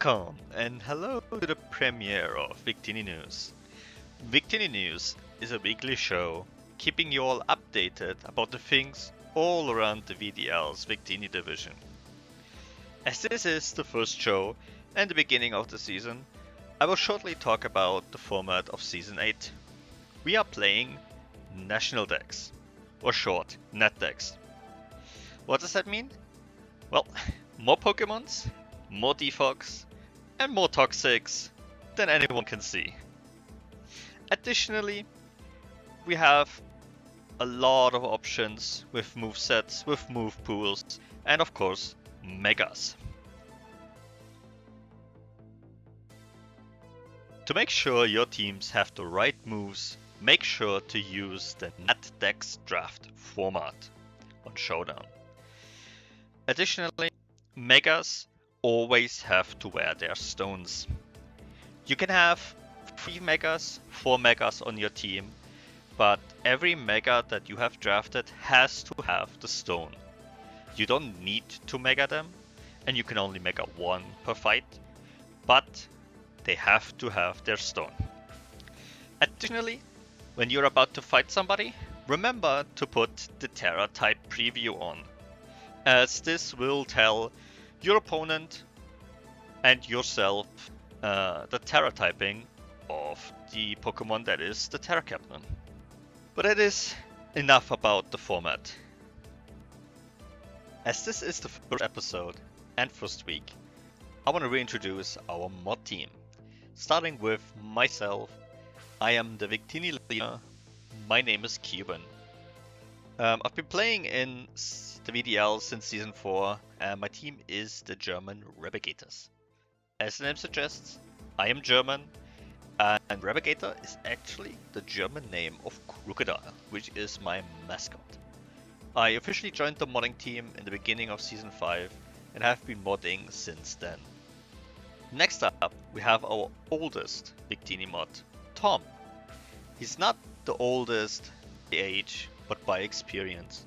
Welcome and hello to the premiere of Victini News. Victini News is a weekly show keeping you all updated about the things all around the VDL's Victini division. As this is the first show and the beginning of the season, I will shortly talk about the format of Season 8. We are playing National Decks, or short, Net Decks. What does that mean? Well, more Pokemons, more Defogs, and more Toxics than anyone can see. Additionally, we have a lot of options with movesets, with move pools, and of course, Megas. To make sure your teams have the right moves, make sure to use the NetDex draft format on Showdown. Additionally, Megas always have to wear their stones. You can have 3 Megas, 4 Megas on your team, but every Mega that you have drafted has to have the stone. You don't need to Mega them, and you can only Mega 1 per fight, but they have to have their stone. Additionally, when you're about to fight somebody, remember to put the Terra type preview on, as this will tell your opponent and yourself the Terra typing of the Pokemon that is the Terra Captain. But it is enough about the format. As this is the first episode and first week, I want to reintroduce our mod team. Starting with myself, I am the Victini leader. My name is Cuban. I've been playing in the VDL since Season 4, and my team is the German Rebegators. As the name suggests, I am German, and Rebegator is actually the German name of Crocodile, which is my mascot. I officially joined the modding team in the beginning of Season 5, and have been modding since then. Next up, we have our oldest Victini mod, Tom. He's not the oldest by age, but by experience.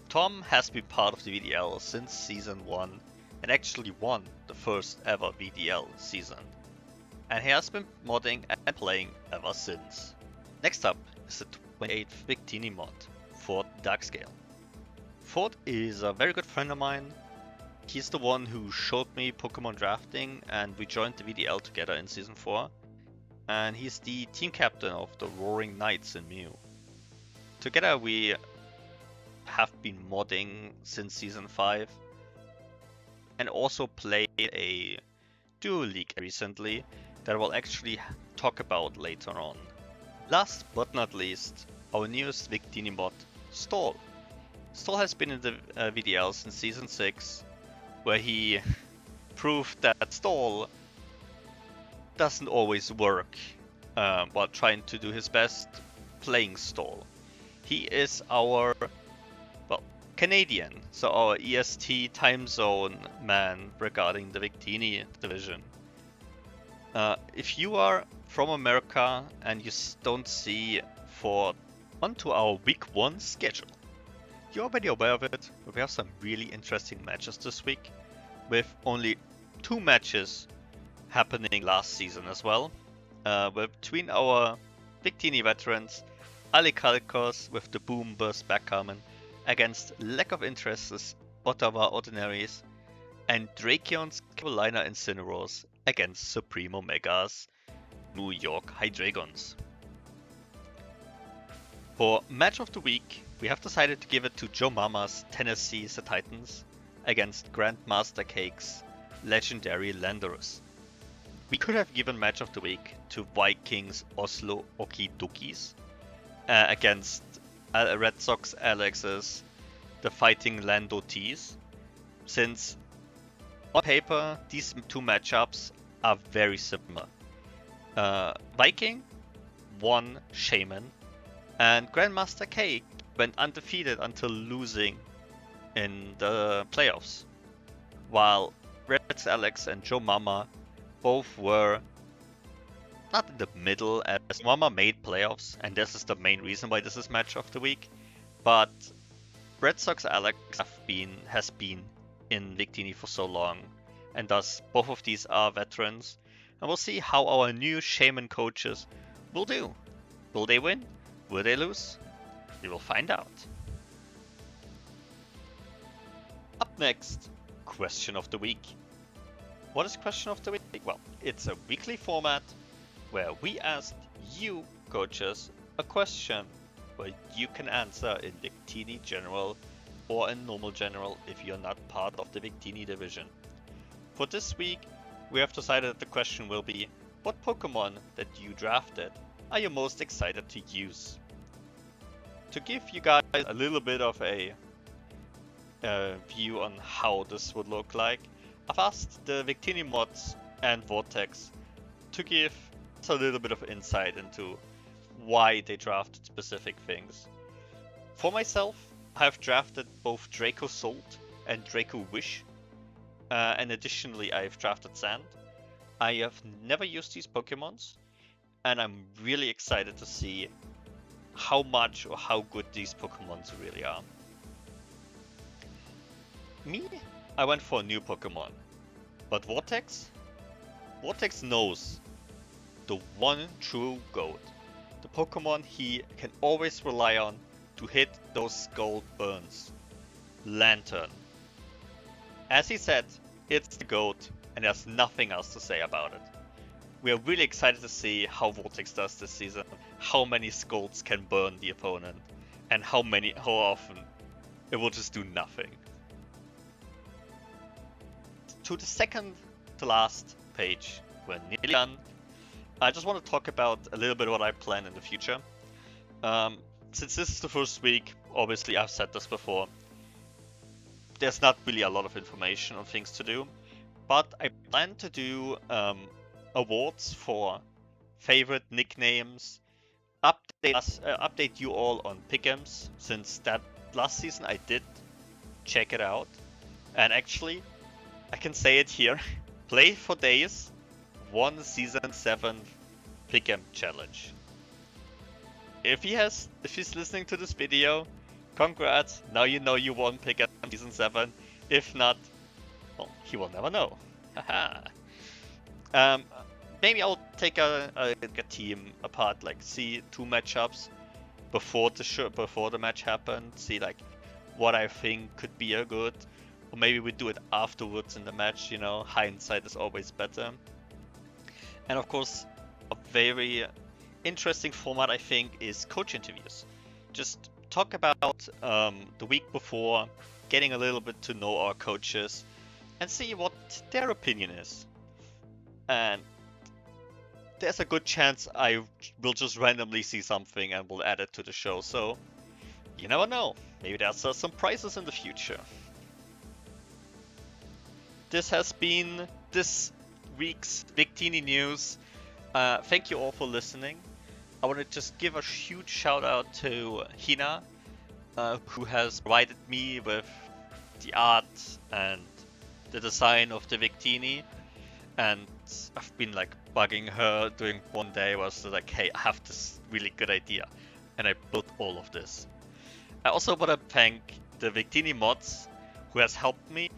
Tom has been part of the VDL since Season 1 and actually won the first ever VDL season. And he has been modding and playing ever since. Next up is the 28th Victini mod, Ford Darkscale. Ford is a very good friend of mine. He's the one who showed me Pokemon drafting, and we joined the VDL together in Season 4. And he's the team captain of the Roaring Knights in Mew. Together we have been modding since Season 5 and also played a duo league recently that I will actually talk about later on. Last but not least, our newest Victini mod, Stall. Stall has been in the VDL since Season 6, where he proved that Stall doesn't always work while trying to do his best playing Stall. He is our, Canadian, so our EST time zone man regarding the Victini division. If you are from America and you don't see Ford onto our week 1 schedule, you're already aware of it, but we have some really interesting matches this week, with only 2 matches happening last season as well, between our Victini veterans, Alicalcos with the Boom Burst Backcommon against Lack of Interest's Ottawa Ordinaries, and Dracion's Carolina Incineroars against Supreme Omega's New York Hydreigons. For Match of the Week, we have decided to give it to Joe Mama's Tennessee The Titans against Grandmaster Cake's Legendary Landorus. We could have given Match of the Week to Vikings Oslo Okidokis against Red Sox Alex's The Fighting Lando T's, since on paper these 2 matchups are very similar. Viking won Shaman, and Grandmaster Cake went undefeated until losing in the playoffs, while Red Alex and Joe Mama both were not in the middle, as Mama made playoffs, and this is the main reason why this is match of the week. But Red Sox Alex has been in Victini for so long, and thus both of these are veterans. And we'll see how our new shaman coaches will do. Will they win? Will they lose? We will find out. Up next, Question of the Week. What is Question of the Week? Well, it's a weekly format where we ask you, coaches, a question where you can answer in Victini General or in Normal General if you're not part of the Victini division. For this week, we have decided that the question will be, what Pokemon that you drafted are you most excited to use? To give you guys a little bit of a view on how this would look like, I've asked the Victini mods and Vortex to give us a little bit of insight into why they drafted specific things. For myself, I've drafted both Draco Salt and Draco Wish, and additionally I've drafted Sand. I have never used these Pokemons, and I'm really excited to see how much or how good these Pokemons really are. Me, I went for a new Pokemon, but Vortex knows the one true GOAT, the Pokemon he can always rely on to hit those gold burns. Lantern. As he said, it's the GOAT, and there's nothing else to say about it. We are really excited to see how Vortex does this season, how many Scolds can burn the opponent, and how often it will just do nothing. To the second to last page, we're nearly done. I just want to talk about a little bit what I plan in the future. Since this is the first week, obviously I've said this before, there's not really a lot of information on things to do, but I plan to do awards for favorite nicknames, update you all on pick'ems, since that last season I did check it out, and actually I can say it here, Play for Days won Season 7 Pick'em Challenge. If he's listening to this video, congrats, now you know you won Pick'em Season 7. If not, well, he will never know. Haha. Maybe I'll take a team apart, like see 2 matchups before the match happened, see like what I think could be a good, or maybe we do it afterwards in the match, you know, hindsight is always better. And of course, a very interesting format I think is coach interviews. Just talk about the week before, getting a little bit to know our coaches and see what their opinion is. And there's a good chance I will just randomly see something and will add it to the show, so you never know. Maybe there's some prizes in the future. This has been this week's Victini news. Thank you all for listening. I want to just give a huge shout out to Hina, who has provided me with the art and the design of the Victini. And I've been like bugging her during one day, was like, hey, I have this really good idea. And I built all of this. I also want to thank the Victini mods who has helped me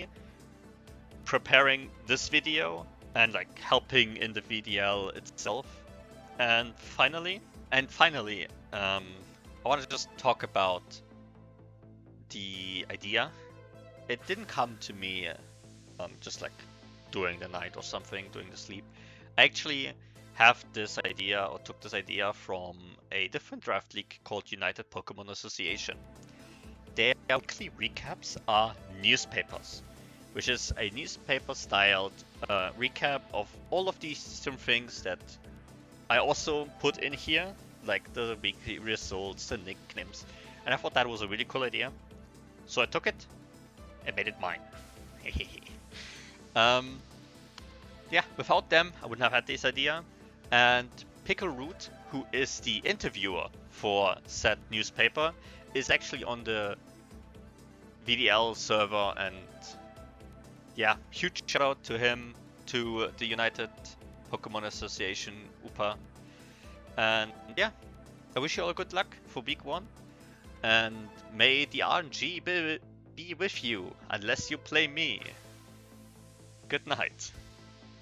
preparing this video and like helping in the VDL itself. And finally, I want to just talk about the idea. It didn't come to me just like during the night or something, during the sleep. I actually have this idea, or took this idea from a different draft league called United Pokemon Association. Their weekly recaps are newspapers, which is a newspaper-styled recap of all of these different things that I also put in here, like the weekly results, the nicknames, and I thought that was a really cool idea. So I took it and made it mine. Yeah, without them, I wouldn't have had this idea. And Pickle Root, who is the interviewer for said newspaper, is actually on the VDL server, and yeah, huge shout out to him, to the United Pokemon Association, UPA. And yeah, I wish you all good luck for week 1, and may the RNG be with you, unless you play me. Good night.